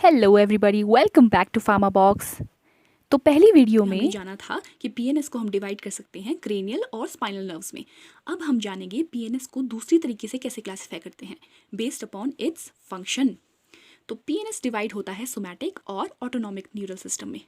Hello everybody, welcome back to Pharma Box. तो पहली video हमने में जाना था कि पीएनएस को हम डिवाइड कर सकते हैं क्रेनियल और स्पाइनल नर्व्स में। अब हम जानेंगे पीएनएस को दूसरी तरीके से कैसे क्लासिफाई करते हैं बेस्ड अपॉन इट्स फंक्शन। तो पीएनएस डिवाइड होता है सोमैटिक और ऑटोनॉमिक न्यूरल सिस्टम में।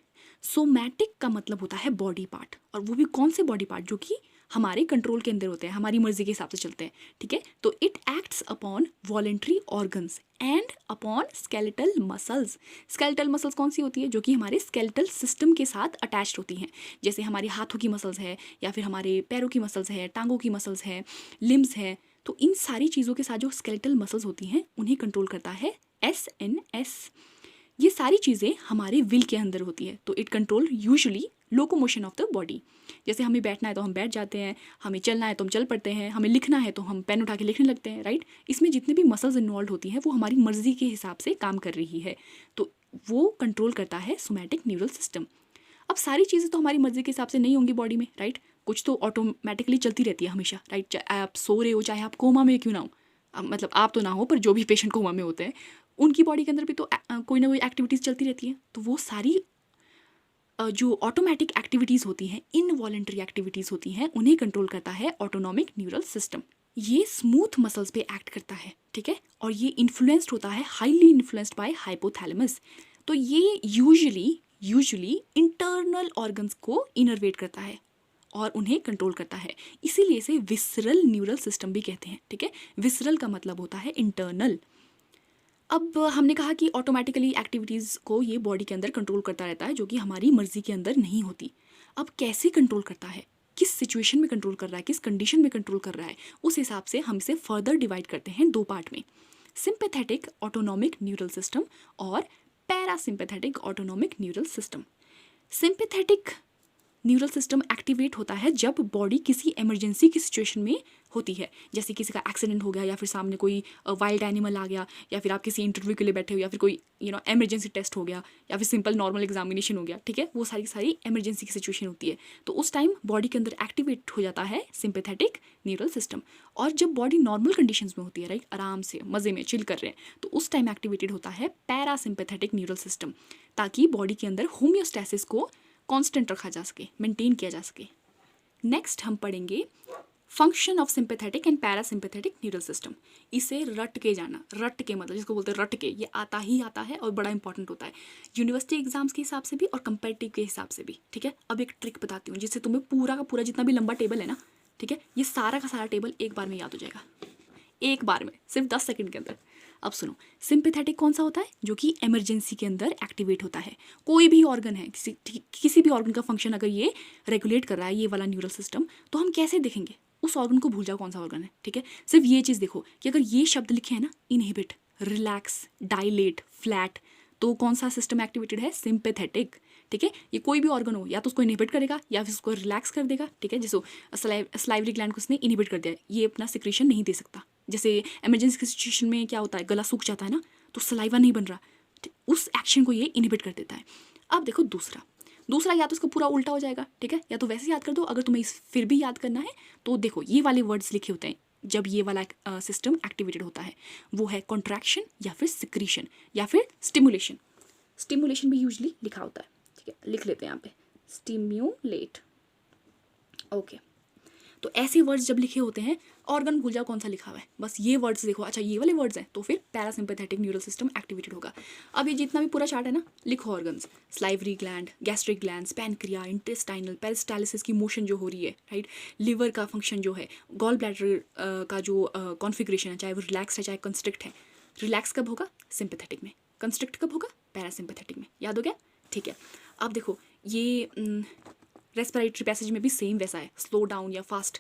सोमैटिक का मतलब होता है बॉडी पार्ट, और वो भी कौन से बॉडी पार्ट जो कि हमारे कंट्रोल के अंदर होते हैं, हमारी मर्जी के हिसाब से चलते हैं। ठीक है, तो it acts upon voluntary organs and upon skeletal muscles. Skeletal muscles कौन सी होती है? जो कि हमारे स्केलेटल सिस्टम के साथ अटैच्ड होती हैं, जैसे हमारे हाथों की मसल्स है, या फिर हमारे पैरों की मसल्स है, टांगों की मसल्स है, लिम्स है। तो इन सारी चीज़ों के साथ जो स्केलेटल मसल्स होती हैं उन्हें कंट्रोल करता है एस। ये सारी चीज़ें हमारे विल के अंदर होती है, तो it control usually locomotion of the body. जैसे हमें बैठना है तो हम बैठ जाते हैं, हमें चलना है तो हम चल पड़ते हैं, हमें लिखना है तो हम पेन उठा के लिखने लगते हैं, राइट। इसमें जितने भी मसल्स इन्वॉल्व होती हैं वो हमारी मर्जी के हिसाब से काम कर रही है, तो वो कंट्रोल करता है सोमैटिक न्यूरल सिस्टम। अब सारी चीज़ें तो हमारी मर्जी के हिसाब से नहीं होंगी बॉडी में, राइट। कुछ तो ऑटोमेटिकली चलती रहती है हमेशा, राइट। चाहे आप सो रहे हो, चाहे आप कोमा में क्यों ना हो, मतलब आप तो ना हो, पर जो भी पेशेंट कोमा में होते हैं उनकी बॉडी के अंदर भी तो कोई ना कोई एक्टिविटीज़ चलती रहती है। तो वो सारी जो ऑटोमेटिक एक्टिविटीज़ होती हैं, इनवॉलेंट्री एक्टिविटीज़ होती हैं, उन्हें कंट्रोल करता है ऑटोनॉमिक न्यूरल सिस्टम। ये स्मूथ मसल्स पे एक्ट करता है, ठीक है, और ये इन्फ्लुएंस्ड होता है, हाईली इन्फ्लुएंस्ड बाय हाइपोथैलेमस। तो ये यूजुअली इंटरनल ऑर्गन्स को इनर्वेट करता है और उन्हें कंट्रोल करता है, इसीलिए इसे विसरल न्यूरल सिस्टम भी कहते हैं। ठीक है, विसरल का मतलब होता है इंटरनल। अब हमने कहा कि ऑटोमेटिकली एक्टिविटीज़ को ये बॉडी के अंदर कंट्रोल करता रहता है, जो कि हमारी मर्जी के अंदर नहीं होती। अब कैसे कंट्रोल करता है, किस सिचुएशन में कंट्रोल कर रहा है, किस कंडीशन में कंट्रोल कर रहा है, उस हिसाब से हम इसे फर्दर डिवाइड करते हैं दो पार्ट में, सिंपैथेटिक ऑटोनॉमिक न्यूरल सिस्टम और parasympathetic autonomic neural system. Sympathetic neural system activate होता है जब बॉडी किसी इमरजेंसी की सिचुएशन में होती है, जैसे किसी का एक्सीडेंट हो गया, या फिर सामने कोई वाइल्ड एनिमल आ गया, या फिर आप किसी इंटरव्यू के लिए बैठे हो, या फिर कोई इमरजेंसी टेस्ट हो गया, या फिर सिंपल नॉर्मल एग्जामिनेशन हो गया। ठीक है, वो सारी इमरजेंसी की सिचुएशन होती है, तो उस टाइम बॉडी के अंदर एक्टिवेट हो जाता है सिंपैथेटिक न्यूरल सिस्टम। और जब बॉडी नॉर्मल कंडीशंस में होती है, राइट, आराम से मज़े में चिल कर रहे हैं, तो उस टाइम एक्टिवेटेड होता है पैरासिम्पैथेटिक न्यूरल सिस्टम, ताकि बॉडी के अंदर होम्योस्टैसिस को कांस्टेंट रखा जा सके, मेंटेन किया जा सके। नेक्स्ट हम पढ़ेंगे function of sympathetic and parasympathetic neural system. इसे रट के जाना, रट के मतलब जिसको बोलते हैं रट के, ये आता ही आता है और बड़ा इंपॉर्टेंट होता है यूनिवर्सिटी एग्जाम्स के हिसाब से भी और कंपेरेटिव के हिसाब से भी। ठीक है, अब एक ट्रिक बताती हूँ जिससे तुम्हें पूरा का पूरा जितना भी लंबा टेबल है ना, ठीक है, ये सारा का सारा टेबल एक बार में याद हो जाएगा, एक बार में, सिर्फ 10 सेकंड के अंदर। अब सुनो, सिंपैथेटिक कौन सा होता है? जो कि इमरजेंसी के अंदर एक्टिवेट होता है। कोई भी ऑर्गन है, किसी भी ऑर्गन का फंक्शन अगर ये रेगुलेट कर रहा है, ये वाला न्यूरल सिस्टम, तो हम कैसे देखेंगे? उस ऑर्गन को भूल जाओ कौन सा ऑर्गन है, ठीक है, सिर्फ ये चीज़ देखो कि अगर ये शब्द लिखे हैं ना, इनहिबिट, रिलैक्स, डायलेट, फ्लैट, तो कौन सा सिस्टम एक्टिवेटेड है? सिंपैथेटिक। ठीक है, ये कोई भी ऑर्गन हो, या तो उसको इनहिबिट करेगा या फिर उसको रिलैक्स कर देगा। ठीक है, जैसे सलाइवरी ग्लैंड को उसने इनहिबिट कर दिया, ये अपना सिक्रीशन नहीं दे सकता। जैसे इमरजेंसी की सिचुएशन में क्या होता है, गला सूख जाता है ना, तो सलाइवा नहीं बन रहा, उस एक्शन को ये इनहिबिट कर देता है। अब देखो दूसरा, या तो उसका पूरा उल्टा हो जाएगा, ठीक है, या तो वैसे याद कर दो। अगर तुम्हें फिर भी याद करना है तो देखो, ये वाले वर्ड्स लिखे होते हैं जब ये वाला सिस्टम एक्टिवेटेड होता है, वो है कॉन्ट्रैक्शन या फिर सिक्रीशन या फिर स्टिमुलेशन। स्टिमुलेशन भी यूजली लिखा होता है, ठीक है, लिख लेते हैं यहाँ पे, स्टिम्यूलेट। ओके, तो ऐसे वर्ड्स जब लिखे होते हैं, ऑर्गन भूल जाओ कौन सा लिखा हुआ है, बस ये वर्ड्स देखो, अच्छा ये वाले वर्ड्स हैं, तो फिर पैरासिम्पैथेटिक न्यूरल सिस्टम एक्टिवेटेड होगा। अब ये जितना भी पूरा चार्ट है ना, लिखो organs, salivary gland, gastric gland, pancreas, intestinal, peristalsis की मोशन जो हो रही है, राइट, लिवर का फंक्शन जो है, गॉल ब्लैडर का जो कॉन्फिग्रेशन है, चाहे वो रिलैक्स है चाहे कंस्ट्रिक्ट है। रिलैक्स कब होगा? सिंपैथेटिक में। कंस्ट्रिक्ट कब होगा? पैरासिम्पैथेटिक में। याद हो गया? ठीक है, अब देखो ये रेस्पिरेटरी पैसेज में भी सेम वैसा है, स्लो डाउन या फास्ट।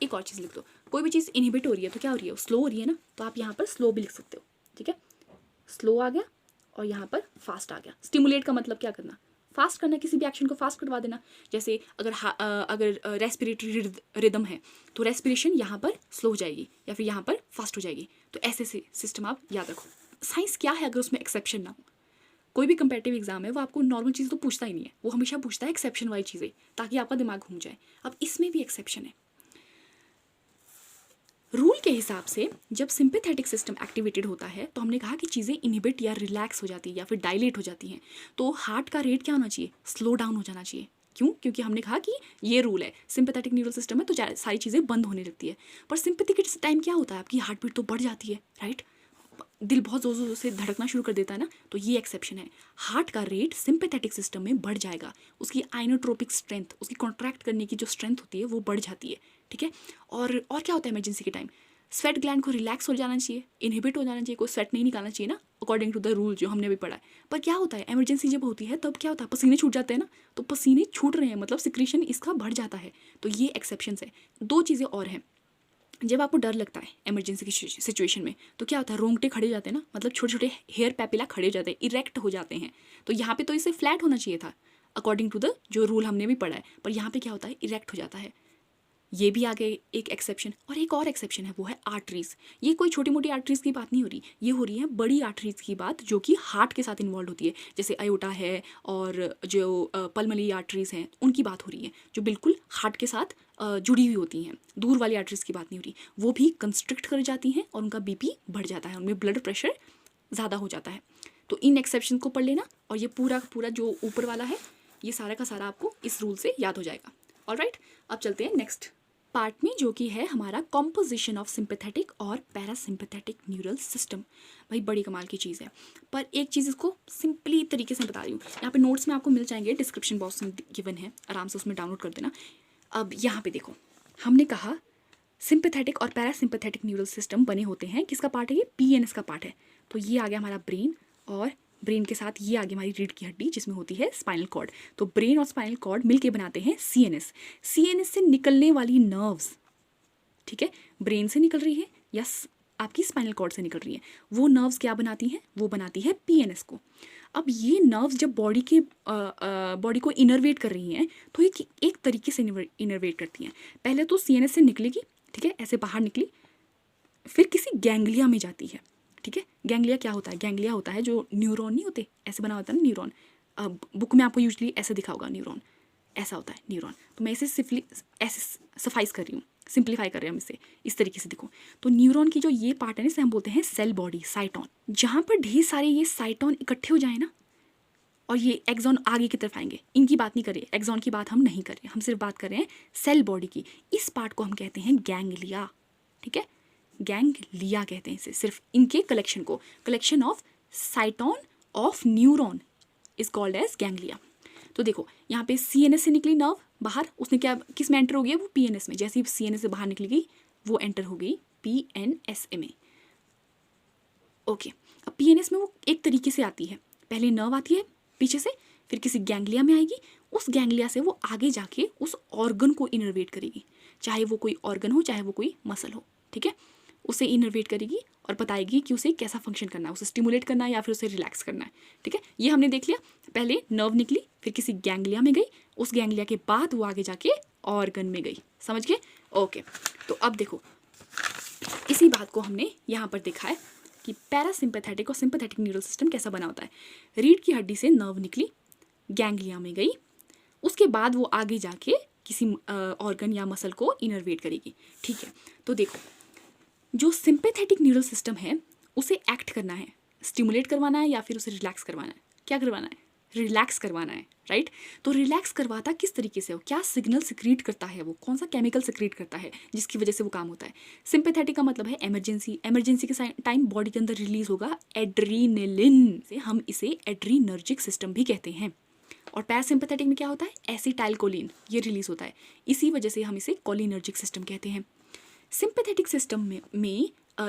एक और चीज़ लिख दो, कोई भी चीज़ इनहिबिट हो रही है तो क्या हो रही है? स्लो हो रही है ना, तो आप यहाँ पर स्लो भी लिख सकते हो, ठीक है, स्लो आ गया और यहाँ पर फास्ट आ गया। स्टिमुलेट का मतलब क्या करना? फास्ट करना, किसी भी एक्शन को फास्ट करवा देना। जैसे अगर रेस्पिरेटरी रिदम है तो रेस्पिरेशन यहाँ पर स्लो हो जाएगी या फिर यहाँ पर फास्ट हो जाएगी। तो ऐसे से सिस्टम आप याद रखो। साइंस क्या है अगर उसमें एक्सेप्शन ना हो? कोई भी कंपेटिटिव एग्जाम है वो आपको नॉर्मल चीज़ तो पूछता ही नहीं है, वो हमेशा पूछता है एक्सेप्शन वाली चीज़ें, ताकि आपका दिमाग घूम जाए। अब इसमें भी एक्सेप्शन है। रूल के हिसाब से जब सिंपैथेटिक सिस्टम एक्टिवेटेड होता है तो हमने कहा कि चीज़ें इनहिबिट या रिलैक्स हो जाती है या फिर डायलेट हो जाती हैं, तो हार्ट का रेट क्या होना चाहिए, स्लो डाउन हो जाना चाहिए। क्यों? क्योंकि हमने कहा कि ये रूल है, सिंपैथेटिक न्यूरल सिस्टम है तो सारी चीज़ें बंद होने लगती है। पर सिंपैथी के टाइम क्या होता है, आपकी हार्ट बीट तो बढ़ जाती है, राइट, दिल बहुत ज़ोर ज़ोर से धड़कना शुरू कर देता है ना, तो ये एक्सेप्शन है। हार्ट का रेट सिंपैथेटिक सिस्टम में बढ़ जाएगा, उसकी आइनोट्रोपिक स्ट्रेंथ, उसकी कॉन्ट्रैक्ट करने की जो स्ट्रेंथ होती है वो बढ़ जाती है, ठीक है। और क्या होता है इमरजेंसी के टाइम, स्वेट ग्लैंड को रिलैक्स हो जाना चाहिए, इनहिबिट हो जाना चाहिए, कोई स्वेट नहीं निकालना चाहिए ना, अकॉर्डिंग टू द रूल जो हमने भी पढ़ा है। पर क्या होता है, इमरजेंसी जब होती है तब क्या होता है, पसीने छूट जाते हैं ना, तो पसीने छूट रहे हैं मतलब सिक्रीशन इसका बढ़ जाता है, तो ये एक्सेप्शंस है। दो चीज़ें और हैं, जब आपको डर लगता है इमरजेंसी की सिचुएशन में तो क्या होता है, रोंगटे खड़े जाते हैं ना, मतलब छोटे छोटे हेयर पेपिला खड़े हो जाते हैं, इरेक्ट हो जाते हैं। तो यहाँ पे तो इसे फ्लैट होना चाहिए था अकॉर्डिंग टू द जो रूल हमने भी पढ़ा है, पर यहाँ पे क्या होता है, इरेक्ट हो जाता है। ये भी आ गए एक एक्सेप्शन। और एक और एक्सेप्शन है, वो है आर्टरीज। ये कोई छोटी मोटी आर्टरीज की बात नहीं हो रही, ये हो रही है बड़ी आर्टरीज की बात जो कि हार्ट के साथ इन्वॉल्व होती है, जैसे अयोटा है और जो पल्मोनरी आर्टरीज हैं उनकी बात हो रही है, जो बिल्कुल हार्ट के साथ जुड़ी हुई होती हैं। दूर वाली आर्टरीज की बात नहीं हो रही, वो भी कंस्ट्रिक्ट कर जाती हैं और उनका बीपी बढ़ जाता है, उनमें ब्लड प्रेशर ज़्यादा हो जाता है। तो इन एक्सेप्शन को पढ़ लेना, और ये पूरा पूरा जो ऊपर वाला है ये सारा का सारा आपको इस रूल से याद हो जाएगा। ऑलराइट, अब चलते हैं नेक्स्ट पार्ट में, जो कि है हमारा कॉम्पोजिशन ऑफ सिंपैथेटिक और पैरासिम्पैथेटिक न्यूरल सिस्टम। भाई बड़ी कमाल की चीज़ है, पर एक चीज़ इसको सिंपली तरीके से बता रही हूँ, यहाँ पे नोट्स में आपको मिल जाएंगे, डिस्क्रिप्शन बॉक्स में गिवन है, आराम से उसमें डाउनलोड कर देना। अब यहाँ पे देखो, हमने कहा सिंपैथेटिक और पैरासिम्पैथेटिक न्यूरल सिस्टम बने होते हैं, किसका पार्ट है, ये पीएनएस का पार्ट है। तो ये आ गया हमारा ब्रेन, और ब्रेन के साथ ये आ गई हमारी रीढ़ की हड्डी जिसमें होती है स्पाइनल कॉर्ड। तो ब्रेन और स्पाइनल कॉर्ड मिलके बनाते हैं सीएनएस। सीएनएस से निकलने वाली नर्व्स, ठीक है, ब्रेन से निकल रही है या आपकी स्पाइनल कॉर्ड से निकल रही है, वो नर्व्स क्या बनाती हैं, वो बनाती है पीएनएस को। अब ये नर्व्स जब बॉडी को इनर्वेट कर रही हैं तो ये एक तरीके से इनर्वेट करती हैं। पहले तो सीएनएस से निकलेगी, ठीक है, ऐसे बाहर निकली, फिर किसी गैंग्लिया में जाती है, ठीक है। गैंग्लिया क्या होता है, गैंग्लिया होता है जो न्यूरॉन नहीं होते, ऐसे बना होता है ना न्यूरॉन, बुक में आपको यूजली ऐसे दिखा होगा, न्यूरॉन ऐसा होता है न्यूरॉन। तो मैं इसे ऐसे सफाइज कर रही हूँ, सिंप्लीफाई कर रहे हैं हम इसे, इस तरीके से देखो। तो न्यूरॉन की जो ये पार्ट है ना, इसे हम बोलते हैं सेल बॉडी, साइटॉन। जहाँ पर ढेर सारे ये साइटॉन इकट्ठे हो जाए ना, और ये एक्सॉन आगे की तरफ आएंगे, इनकी बात नहीं करें, एक्सॉन की बात हम नहीं कर रहे, हम सिर्फ बात कर रहे हैं सेल बॉडी की। इस पार्ट को हम कहते हैं गैंग्लिया, ठीक है, गैंग्लिया कहते हैं इसे, सिर्फ इनके कलेक्शन को, collection of cyton of neuron is called as ganglia. तो देखो यहाँ पे सीएनएस से निकली नर्व बाहर, उसने क्या, किस में एंटर हो गया, वो पीएनएस में। जैसे ही सीएनएस से बाहर निकली गई वो एंटर हो गई पीएनएस में। ओके, अब पीएनएस में वो एक तरीके से आती है, पहले नर्व आती है पीछे से, फिर किसी गैंग्लिया में आएगी, उस गैंग्लिया से वो आगे जाके उस ऑर्गन को इनर्वेट करेगी, चाहे वो कोई ऑर्गन हो चाहे वो कोई मसल हो, ठीक है, उसे इनर्वेट करेगी और बताएगी कि उसे कैसा फंक्शन करना है, उसे स्टिमुलेट करना है या फिर उसे रिलैक्स करना है, ठीक है। ये हमने देख लिया, पहले नर्व निकली, फिर किसी गैंग्लिया में गई, उस गैंग्लिया के बाद वो आगे जाके ऑर्गन में गई, समझ गए। ओके, तो अब देखो इसी बात को हमने यहाँ पर देखा है कि पैरासिम्पैथेटिक और सिंपैथेटिक न्यूरल सिस्टम कैसा बना होता है। रीढ़ की हड्डी से नर्व निकली, गैंग्लिया में गई, उसके बाद वो आगे जाके किसी ऑर्गन या मसल को इनर्वेट करेगी, ठीक है। तो देखो जो सिंपैथेटिक न्यूरल सिस्टम है उसे एक्ट करना है, स्टिमुलेट करवाना है या फिर उसे रिलैक्स करवाना है, क्या करवाना है, रिलैक्स करवाना है, राइट। तो रिलैक्स करवाता किस तरीके से हो, क्या सिग्नल सिक्रीट करता है, वो कौन सा केमिकल सिक्रीट करता है जिसकी वजह से वो काम होता है। सिंपैथेटिक का मतलब है एमरजेंसी, एमरजेंसी के टाइम बॉडी के अंदर रिलीज होगा एड्रीनलिन, से हम इसे एड्रीनर्जिक सिस्टम भी कहते हैं। और पैरासिम्पैथेटिक में क्या होता है, एसिटाइलकोलिन, ये रिलीज होता है, इसी वजह से हम इसे कोलिनर्जिक सिस्टम कहते हैं। सिंपैथेटिक सिस्टम में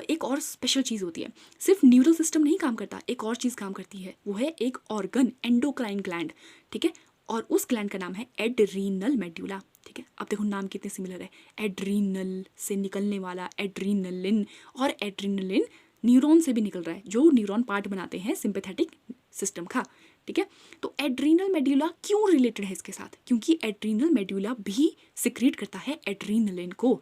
एक और स्पेशल चीज़ होती है, सिर्फ न्यूरल सिस्टम नहीं काम करता, एक और चीज़ काम करती है, वो है एक ऑर्गन, एंडोक्राइन ग्लैंड, ठीक है, और उस ग्लैंड का नाम है एड्रीनल मेड्यूला, ठीक है। अब देखो नाम कितने सिमिलर है, एड्रीनल से निकलने वाला एड्रीनलिन, और एड्रीनलिन न्यूरॉन से भी निकल रहा है, जो न्यूरॉन पार्ट बनाते हैं सिंपैथेटिक सिस्टम का, ठीक है। तो एड्रीनल मेड्यूला क्यों रिलेटेड है इसके साथ, क्योंकि एड्रीनल मेड्यूला भी सिक्रीट करता है एड्रीनलिन को।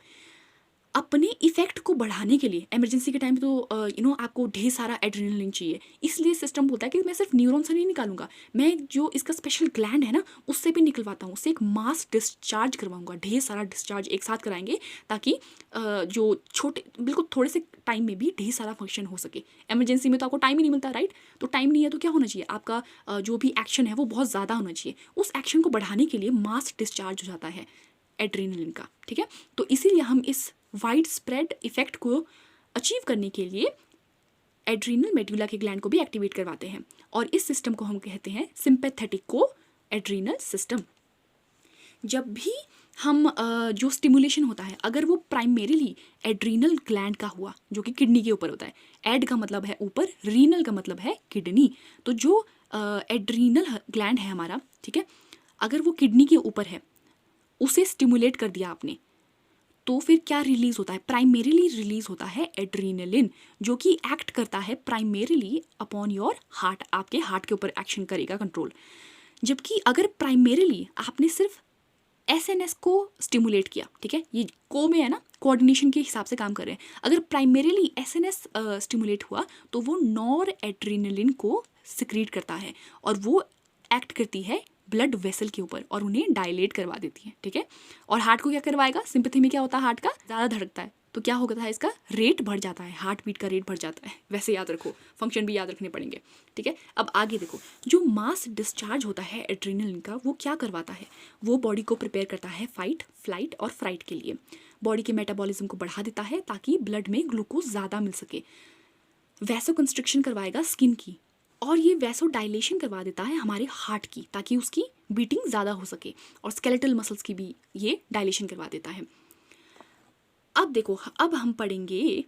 अपने इफेक्ट को बढ़ाने के लिए इमरजेंसी के टाइम तो आपको ढेर सारा एड्रेनलिन चाहिए, इसलिए सिस्टम बोलता है कि मैं सिर्फ न्यूरॉन से नहीं निकालूंगा, मैं जो इसका स्पेशल ग्लैंड है ना उससे भी निकलवाता हूँ, उससे एक मास डिस्चार्ज करवाऊंगा, ढेर सारा डिस्चार्ज एक साथ कराएंगे ताकि जो छोटे बिल्कुल थोड़े से टाइम में भी ढेर सारा फंक्शन हो सके। इमरजेंसी में तो आपको टाइम ही नहीं मिलता, राइट? तो टाइम नहीं है तो क्या होना चाहिए, आपका जो भी एक्शन है वो बहुत ज़्यादा होना चाहिए, उस एक्शन को बढ़ाने के लिए मास डिस्चार्ज हो जाता है एड्रेनलिन का, ठीक है? तो इसीलिए हम इस वाइड स्प्रेड इफेक्ट को अचीव करने के लिए एड्रीनल मेडुला के ग्लैंड को भी एक्टिवेट करवाते हैं, और इस सिस्टम को हम कहते हैं सिंपैथेटिक को एड्रीनल सिस्टम। जब भी हम जो स्टिमुलेशन होता है अगर वो प्राइमरीली एड्रीनल ग्लैंड का हुआ जो कि किडनी के ऊपर होता है, एड का मतलब है ऊपर, रीनल का मतलब है किडनी, तो जो एड्रीनल ग्लैंड है हमारा, ठीक है, अगर वो किडनी के ऊपर है, उसे स्टिमुलेट कर दिया आपने, तो फिर क्या रिलीज होता है, प्राइमरीली रिलीज होता है एड्रीनलिन, जो कि एक्ट करता है प्राइमरीली अपॉन योर हार्ट, आपके हार्ट के ऊपर एक्शन करेगा, कंट्रोल। जबकि अगर प्राइमरीली आपने सिर्फ एसएनएस को स्टिमुलेट किया, ठीक है, ये को में है ना, कोऑर्डिनेशन के हिसाब से काम कर रहे हैं, अगर प्राइमरीली एसएनएस स्टिमुलेट हुआ तो वो नॉर एड्रीनलिन को सिक्रीट करता है और वो एक्ट करती है ब्लड वेसल के ऊपर और उन्हें डायलेट करवा देती है, ठीक है। और हार्ट को क्या करवाएगा, सिंपैथी में क्या होता है, हार्ट का ज़्यादा धड़कता है तो क्या होता है, इसका रेट बढ़ जाता है, हार्ट बीट का रेट बढ़ जाता है, वैसे याद रखो, फंक्शन भी याद रखने पड़ेंगे, ठीक है। अब आगे देखो, जो मास डिस्चार्ज होता है एड्रेनलिन का, वो क्या करवाता है, वो बॉडी को प्रिपेयर करता है फाइट, फ्लाइट और फ्राइट के लिए, बॉडी के मेटाबॉलिज्म को बढ़ा देता है ताकि ब्लड में ग्लूकोज ज़्यादा मिल सके, वैसो कंस्ट्रिक्शन करवाएगा स्किन की, और ये वैसो डायलेशन करवा देता है हमारे हार्ट की ताकि उसकी बीटिंग ज़्यादा हो सके, और स्केलेटल मसल्स की भी ये डायलेशन करवा देता है। अब देखो, अब हम पढ़ेंगे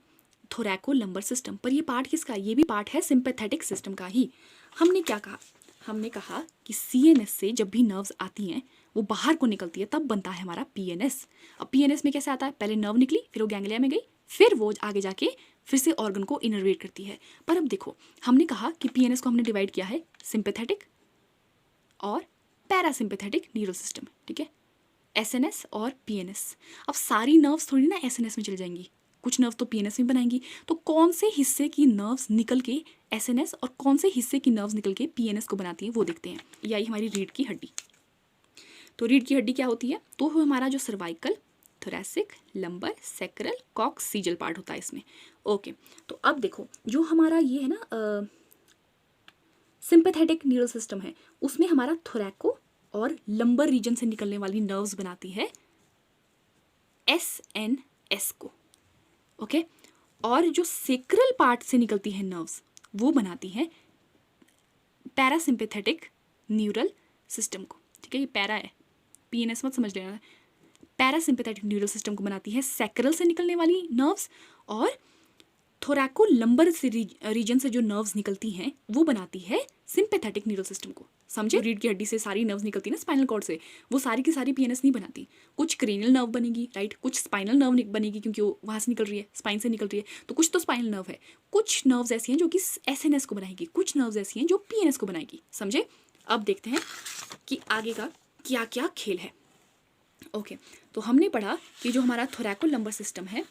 थोरैको लंबर सिस्टम, पर ये पार्ट किसका, ये भी पार्ट है सिंपैथेटिक सिस्टम का ही। हमने क्या कहा, हमने कहा कि सीएनएस से जब भी नर्व्स आती हैं वो बाहर को निकलती है, तब बनता है हमारा पीएनएस। अब पीएनएस में कैसे आता है, पहले नर्व निकली, फिर वो गैंग्लिया में गई, फिर वो आगे जाके फिर से ऑर्गन को इनर्वेट करती है। पर अब देखो, हमने कहा कि पीएनएस को हमने डिवाइड किया है सिंपैथेटिक और पैरासिम्पैथेटिक न्यूरल सिस्टम, ठीक है, एसएनएस और पीएनएस। अब सारी नर्व्स थोड़ी ना एसएनएस में चल जाएंगी, कुछ नर्व तो पीएनएस में बनाएंगी, तो कौन से हिस्से की नर्व्स निकल के एसएनएस और कौन से हिस्से की नर्व्स निकल के पीएनएस को बनाती हैं वो देखते हैं। यही हमारी रीढ़ की हड्डी। तो रीढ़ की हड्डी क्या होती है, तो हमारा जो cervical, thoracic, lumbar, sacral, coccygeal part होता है इसमें। ओके, तो अब देखो, जो हमारा ये है ना सिंपैथेटिक न्यूरल सिस्टम है, उसमें हमारा थोरैको और लंबर रीजन से निकलने वाली नर्व्स बनाती है एसएनएस को, ओके, और जो सेक्रल पार्ट से निकलती है नर्व्स वो बनाती है पैरासिम्पैथेटिक न्यूरल सिस्टम को, ठीक है, ये पैरा है, पीएनएस मत समझ लेना, पैरासिम्पैथेटिक न्यूरल सिस्टम को बनाती है सैक्रल से निकलने वाली नर्व्स, और थोरैको लंबर से रीजन से जो नर्व्स निकलती हैं वो बनाती है सिंपैथेटिक न्यूरल सिस्टम को। समझे, रीढ़ की हड्डी से सारी नर्व्स निकलती है ना स्पाइनल कॉर्ड से, वो सारी की सारी पीएनएस नहीं बनाती, कुछ क्रेनियल नर्व बनेगी, राइट, कुछ स्पाइनल नर्व बनेगी क्योंकि वो वहाँ से निकल रही है, स्पाइन से निकल रही है, तो कुछ तो स्पाइनल नर्व है, कुछ नर्व्स ऐसी हैं जो कि एसएनएस को बनाएगी, कुछ नर्व्स ऐसी हैं जो पीएनएस को बनाएगी। समझे, अब देखते हैं कि आगे का क्या क्या खेल है। ओके, तो हमने पढ़ा कि जो हमारा थोरैको लंबर सिस्टम है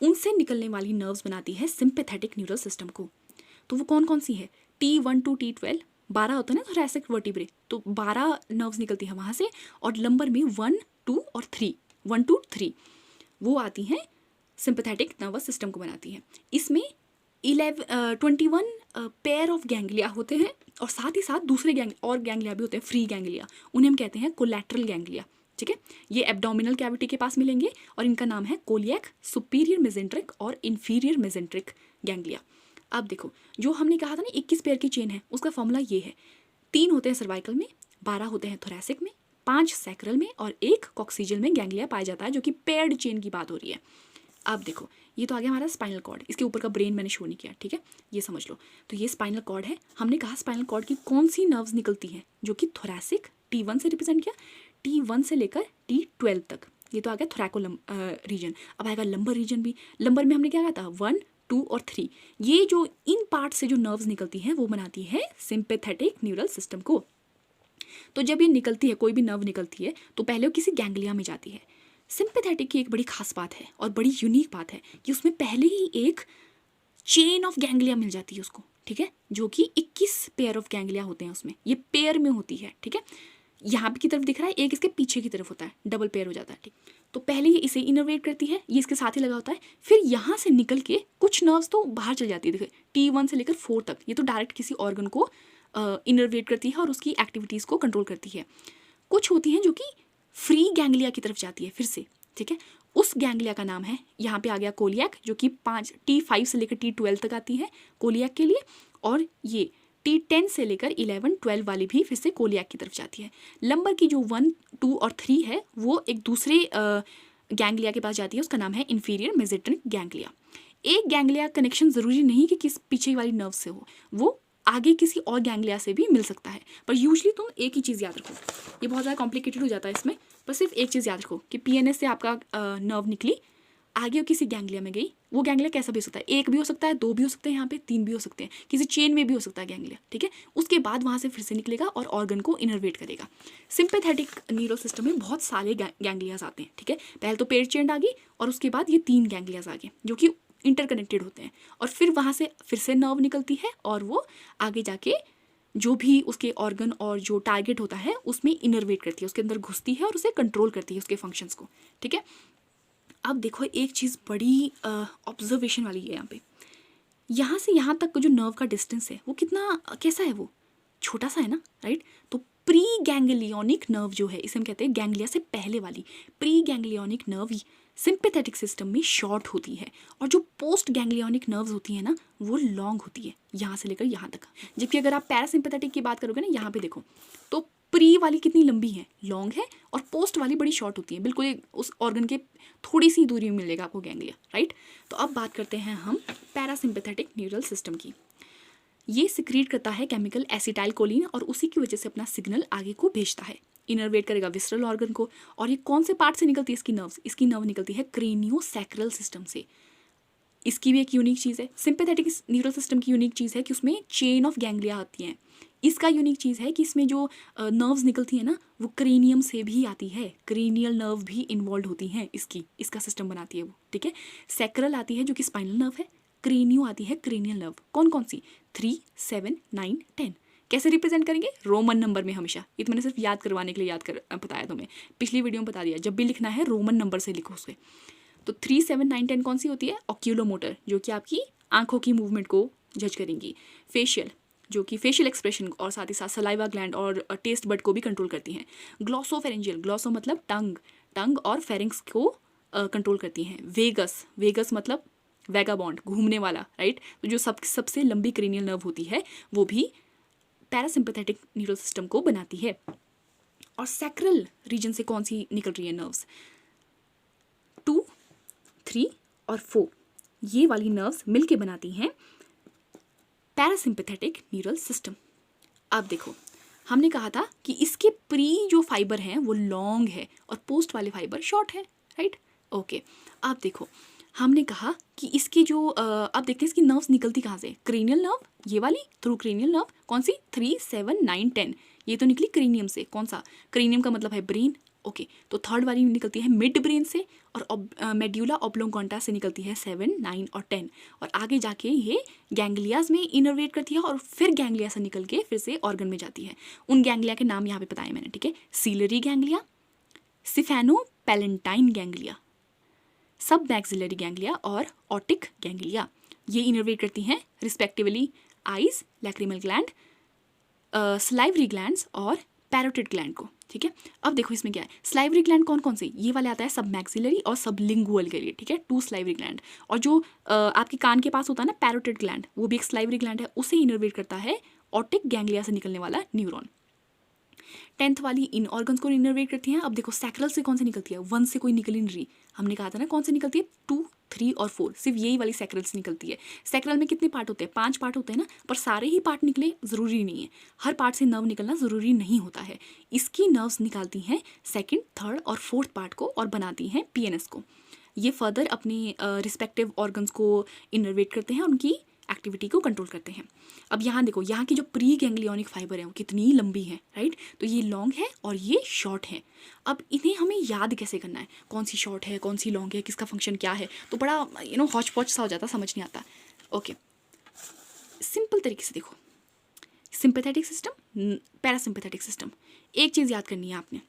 उनसे निकलने वाली नर्व्स बनाती है सिंपैथेटिक न्यूरल सिस्टम को। तो वो कौन कौन सी है, T1 to T12, 12 होता है ना थोरैसिक वर्टिब्रे, तो 12 नर्व्स निकलती है वहाँ से, और लंबर में 1, 2 और 3, 1 to 3 वो आती हैं सिंपैथेटिक नर्वस सिस्टम को बनाती हैं। इसमें 21 पेयर ऑफ गैंग्लिया होते हैं, और साथ ही साथ दूसरे गैंग्लिया भी होते हैं, फ्री गैंग्लिया, उन्हें हम कहते हैं कोलैटरल गैंग्लिया, ठीक है। ये एब्डोमिनल कैविटी के पास मिलेंगे और इनका नाम है कोलियक, सुपीरियर मेजेंट्रिक और इंफीरियर मेजेंट्रिक गैंग्लिया। अब देखो, जो हमने कहा था ना 21 पेयर की चेन है, उसका फॉर्मूला ये है, 3 होते हैं सर्वाइकल में, 12 होते हैं थोरैसिक में, 5 सैक्रल में और 1 कॉक्सिजल में गैंग्लिया पाया जाता है, जो कि पेयर्ड चेन की बात हो रही है। अब देखो, ये तो आ गया हमारा स्पाइनल कॉर्ड, इसके ऊपर का ब्रेन मैंने शो नहीं किया, ठीक है, ये समझ लो। तो ये स्पाइनल कॉर्ड है, हमने कहा स्पाइनल कॉर्ड की कौन सी नर्व्स निकलती हैं, जो कि थोरैसिक T1 से रिप्रेजेंट किया, T1 से लेकर T12 तक, ये तो आ गया थोरैको रीजन। अब आएगा लंबर रीजन भी, लंबर में हमने क्या कहा था, 1, 2 और 3, ये जो इन पार्ट से जो नर्व्स निकलती हैं वो बनाती है सिंपैथेटिक न्यूरल सिस्टम को। तो जब ये निकलती है, कोई भी नर्व निकलती है, तो पहले वो किसी गैंग्लिया में जाती है, सिंपैथेटिक की एक बड़ी खास बात है और बड़ी यूनिक बात है कि उसमें पहले ही एक चेन ऑफ गैंग्लिया मिल जाती है उसको, ठीक है, जो कि 21 पेयर ऑफ गैंग्लिया होते हैं उसमें, ये पेयर में होती है, ठीक है। यहाँ की तरफ दिख रहा है, एक इसके पीछे की तरफ होता है, डबल पेयर हो जाता है, ठीक। तो पहले ये इसे इनर्वेट करती है, ये इसके साथ ही लगा होता है, फिर यहाँ से निकल के कुछ नर्व्स तो बाहर चल जाती है, देखिए T1 से लेकर 4 तक, ये तो डायरेक्ट किसी ऑर्गन को इनर्वेट करती है और उसकी एक्टिविटीज़ को कंट्रोल करती है। कुछ होती हैं जो कि फ्री गैंग्लिया की तरफ जाती है फिर से, ठीक है। उस गैंग्लिया का नाम है, यहाँ पे आ गया कोलियक, जो कि T5 से लेकर T12 तक आती है कोलियक के लिए, और ये T10 से लेकर 11-12 वाली भी फिर से कोलियक की तरफ जाती है। लंबर की जो 1, 2 और 3 है वो एक दूसरे गैंग्लिया के पास जाती है, उसका नाम है इंफीरियर मेसेंटेरिक गैंग्लिया। एक गैंग्लिया कनेक्शन ज़रूरी नहीं कि किस पीछे वाली नर्व से हो, वो आगे किसी और गैंग्लिया से भी मिल सकता है, पर यूजली तुम एक ही चीज़ याद रखो, ये बहुत ज़्यादा कॉम्प्लिकेटेड हो जाता है इसमें, पर सिर्फ एक चीज़ याद रखो कि PNS से आपका नर्व निकली, आगे किसी गैंग्लिया में गई, वो गैंग्लिया कैसा भी हो सकता है, एक भी हो सकता है, 2 भी हो सकते हैं, यहाँ पे 3 भी हो सकते हैं, किसी चेन में भी हो सकता है गैंग्लिया, ठीक है। उसके बाद वहाँ से फिर से निकलेगा और ऑर्गन को इनर्वेट करेगा। सिंपैथेटिक न्यूरल सिस्टम में बहुत सारे गैंग्लियाज आते हैं, ठीक है। पहले तो पेयर चेन आ गई और उसके बाद ये 3 गैंग्लियाज आ गए जो कि इंटरकनेक्टेड होते हैं, और फिर वहाँ से फिर से नर्व निकलती है और वो आगे जाके जो भी उसके ऑर्गन और जो टारगेट होता है उसमें इनर्वेट करती है, उसके अंदर घुसती है और उसे कंट्रोल करती है उसके फंक्शंस को, ठीक है। अब देखो एक चीज़ बड़ी ऑब्जर्वेशन वाली है यहाँ पे, यहाँ से यहाँ तक का जो नर्व का डिस्टेंस है वो कितना कैसा है, वो छोटा सा है ना, राइट। तो प्री गैंग्लियोनिक नर्व जो है, इसे हम कहते हैं गैंग्लिया से पहले वाली pre ganglionic nerve sympathetic system में शॉर्ट होती है, और जो पोस्ट गैंग्लियोनिक नर्व्स होती है ना वो लॉन्ग होती है, यहाँ से लेकर यहाँ तक। जबकि अगर आप पैरासिम्पैथेटिक की बात करोगे ना, यहाँ पे देखो तो प्री वाली कितनी लंबी है, लॉन्ग है, और पोस्ट वाली बड़ी शॉर्ट होती है, बिल्कुल उस ऑर्गन के थोड़ी सी दूरी में मिलेगा आपको गैंग्लिया, राइट। तो अब बात करते हैं हम पैरासिम्पैथेटिक न्यूरल सिस्टम की। ये सिक्रीट करता है केमिकल एसिटाइलकोलिन और उसी की वजह से अपना सिग्नल आगे को भेजता है, इनर्वेट करेगा विसरल ऑर्गन को। और ये कौन से पार्ट से निकलती है इसकी नर्व्स, इसकी नर्व निकलती है क्रेनियोसैक्रल सिस्टम से। इसकी भी एक यूनिक चीज़ है, सिंपैथेटिक न्यूरल सिस्टम की यूनिक चीज़ है कि उसमें चेन ऑफ गैंग्लिया आती हैं। इसका यूनिक चीज़ है कि इसमें जो नर्व्स निकलती है ना वो क्रेनियम से भी आती है, क्रेनियल नर्व भी इन्वॉल्व होती हैं, इसका सिस्टम बनाती है वो, ठीक है। सैक्रल आती है जो कि स्पाइनल नर्व है, क्रेनियो आती है क्रेनियल नर्व। कौन कौन सी, 3, 7, 9, 10। कैसे रिप्रेजेंट करेंगे, रोमन नंबर में हमेशा। ये तो मैंने सिर्फ याद करवाने के लिए बताया तुम्हें, पिछली वीडियो में बता दिया, जब भी लिखना है रोमन नंबर से लिखो उसे। तो 3, 7, 9, 10 कौन सी होती है, ऑक्यूलोमोटर जो कि आपकी आंखों की मूवमेंट को जज करेंगी। फेशियल जो कि फेशियल एक्सप्रेशन और साथ ही साथ सलाइवा ग्लैंड और टेस्ट बड को भी कंट्रोल करती हैं। ग्लॉसोफेरेंजियल, ग्लॉसो मतलब टंग और फेरिंग्स को कंट्रोल करती हैं। वेगस मतलब वैगाबॉन्ड, घूमने वाला, राइट। तो जो सबसे लंबी क्रेनियल नर्व होती है वो भी पैरासिम्पैथेटिक न्यूरल सिस्टम को बनाती है। और सैक्रल रीजन से कौन सी निकल रही है नर्व्स, 2, 3 और 4, ये वाली नर्व्स मिलके बनाती हैं पैरासिम्पैथेटिक न्यूरल सिस्टम। अब देखो हमने कहा था कि इसके प्री जो फाइबर हैं वो लॉन्ग है और पोस्ट वाले फाइबर शॉर्ट है, राइट। ओके, अब देखो हमने कहा कि इसके जो अब देखते हैं इसकी नर्व्स निकलती कहाँ से, क्रेनियल नर्व ये वाली, थ्रू क्रेनियल नर्व कौन सी, 3, 7, 9, 10, ये तो निकली क्रेनियम से। कौन सा, क्रेनियम का मतलब है ब्रेन, ओके। तो थर्ड वाली निकलती है मिड ब्रेन से, और मेड्यूला ऑब्लोंगोटा से निकलती है 7, 9 और 10, और आगे जाके ये गैंग्लियाज में इनर्वेट करती है और फिर गैंग्लिया से निकल के फिर से ऑर्गन में जाती है। उन गैंग्लिया के नाम यहाँ पे बताए मैंने, ठीक है। Ciliary ganglia, sphenopalatine ganglia, submaxillary ganglia और ऑटिक गैंग्लिया। ये इनर्वेट करती हैं respectively eyes, lacrimal gland, salivary glands और पैरोटिड ग्लैंड को, ठीक है। अब देखो इसमें क्या है, स्लाइवरी ग्लैंड कौन कौन से, ये वाले आता है सब मैक्सिलरी और सब लिंगुअल के लिए, ठीक है, 2 स्लाइवरी ग्लैंड। और जो आपके कान के पास होता है ना पैरोटिड ग्लैंड, वो भी एक स्लाइवरी ग्लैंड है, उसे इनर्वेट करता है ऑटिक गैंग्लिया से निकलने वाला न्यूरॉन। 10th वाली इन ऑर्गन्स को इनर्वेट करती हैं। अब देखो सैक्रल से कौन से निकलती है, 1 से कोई निकल ही नहीं रही, हमने कहा था ना कौन से निकलती है, 2, 3 और 4, सिर्फ यही वाली सैक्रल से निकलती है। सैक्रल में कितने पार्ट होते हैं, 5 पार्ट होते हैं ना, पर सारे ही पार्ट निकले ज़रूरी नहीं है, हर पार्ट से नर्व निकलना ज़रूरी नहीं होता है। इसकी नर्व्स निकालती हैं 2nd, 3rd और 4th पार्ट को और बनाती हैं PNS को। ये फर्दर अपने रिस्पेक्टिव ऑर्गन्स को इनर्वेट करते हैं, उनकी एक्टिविटी को कंट्रोल करते हैं। अब यहाँ देखो, यहाँ की जो प्री गैंग्लियोनिक फाइबर है वो कितनी लंबी है, राइट। तो ये लॉन्ग है और ये शॉर्ट है। अब इन्हें हमें याद कैसे करना है, कौन सी शॉर्ट है कौन सी लॉन्ग है, किसका फंक्शन क्या है, तो बड़ा हॉच पॉच सा हो जाता, समझ नहीं आता। ओके, सिंपल तरीके से देखो, सिंपैथेटिक सिस्टम, पैरासिम्पैथेटिक सिस्टम। एक चीज़ याद करनी है आपने,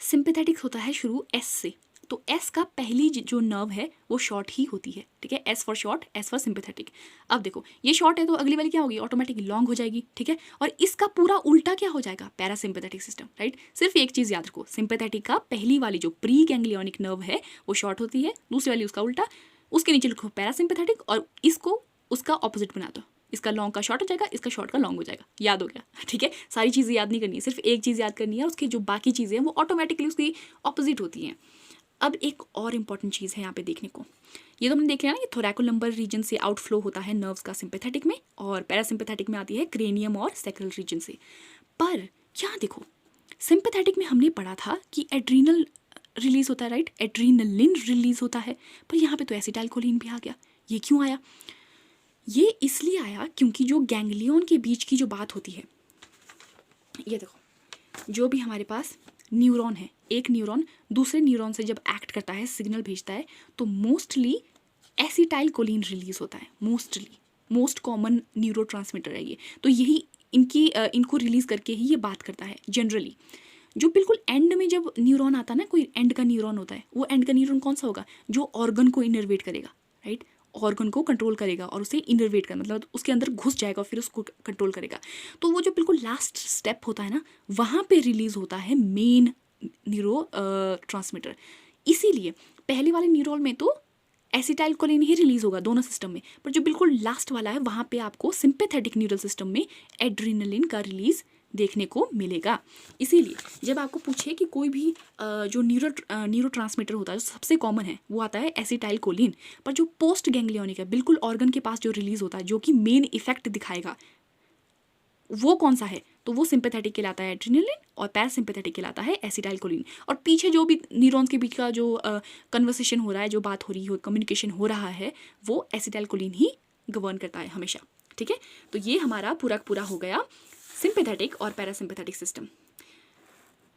सिंपैथेटिक होता है शुरू एस से, तो एस का पहली जो नर्व है वो शॉर्ट ही होती है, ठीक है। S for short, S for sympathetic. अब देखो ये शॉर्ट है तो अगली वाली क्या होगी, ऑटोमेटिकली लॉन्ग हो जाएगी, ठीक है। और इसका पूरा उल्टा क्या हो जाएगा, पैरासिम्पैथेटिक सिस्टम, राइट। सिर्फ एक चीज़ याद रखो, सिंपैथेटिक का पहली वाली जो प्री गैंग्लियोनिक नर्व है वो शॉर्ट होती है, दूसरी वाली उसका उल्टा, उसके नीचे लिखो पैरासिम्पैथेटिक और इसको उसका ऑपोजिट बना दो, इसका लॉन्ग का शॉर्ट हो जाएगा, इसका शॉर्ट का लॉन्ग हो जाएगा। याद हो गया, ठीक है। सारी चीज़ें याद नहीं करनी है, सिर्फ एक चीज़ याद करनी है, उसकी जो बाकी चीज़ें हैं वो ऑटोमेटिकली उसकी ऑपोजिट होती हैं। अब एक और इम्पॉर्टेंट चीज़ है यहाँ पे देखने को, ये तो हमने देख लिया ना, ये थोरैकोलम्बर रीजन से आउटफ्लो होता है नर्व्स का सिंपैथेटिक में, और पैरासिम्पैथेटिक में आती है क्रेनियम और सैक्रल रीजन से। पर यहाँ देखो, सिंपैथेटिक में हमने पढ़ा था कि एड्रीनल रिलीज होता है, राइट, एड्रीनलिन रिलीज होता है, पर यहाँ पे तो एसिटाइलकोलिन भी आ गया। ये क्यों आया, ये इसलिए आया क्योंकि जो गैंग्लियन के बीच की जो बात होती है, ये देखो, जो भी हमारे पास न्यूरॉन है, एक न्यूरॉन दूसरे न्यूरॉन से जब एक्ट करता है, सिग्नल भेजता है, तो मोस्टली एसिटाइलकोलिन रिलीज होता है। मोस्ट कॉमन न्यूरोट्रांसमीटर है ये, तो यही इनको रिलीज करके ही ये बात करता है जनरली। जो बिल्कुल एंड में जब न्यूरॉन आता है ना, कोई एंड का न्यूरॉन होता है, वो एंड का न्यूरॉन कौन सा होगा, जो ऑर्गन को इनर्वेट करेगा, राइट, ऑर्गन को कंट्रोल करेगा और उसे इनर्वेट कर, मतलब उसके अंदर घुस जाएगा और फिर उसको कंट्रोल करेगा। तो वो जो बिल्कुल लास्ट स्टेप होता है ना, वहाँ पे रिलीज होता है मेन न्यूरो ट्रांसमीटर। इसीलिए पहले वाले न्यूरॉन में तो एसिटाइलकोलिन ही रिलीज होगा दोनों सिस्टम में, पर जो बिल्कुल लास्ट वाला है वहाँ पे आपको सिंपैथेटिक न्यूरल सिस्टम में एड्रीनलिन का रिलीज देखने को मिलेगा। इसीलिए जब आपको पूछे कि कोई भी जो न्यूरो ट्रांसमीटर होता है जो सबसे कॉमन है वो आता है एसिटाइलकोलिन, पर जो पोस्ट गैंग्लियोनिक है, बिल्कुल ऑर्गन के पास जो रिलीज होता है, जो कि मेन इफेक्ट दिखाएगा, वो कौन सा है, तो वो सिंपैथेटिक कहलाता है एड्रीनलिन और पैरासिम्पैथेटिक कहलाता है एसिटाइलकोलिन। और पीछे जो भी न्यूरॉन्स के बीच का जो कन्वर्सेशन हो रहा है, जो बात हो रही है, कम्युनिकेशन हो रहा है, वो एसिटाइलकोलिन ही गवर्न करता है हमेशा, ठीक है। तो ये हमारा पूरा हो गया sympathetic or parasympathetic system.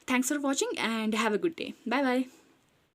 Thanks for watching and have a good day. Bye bye.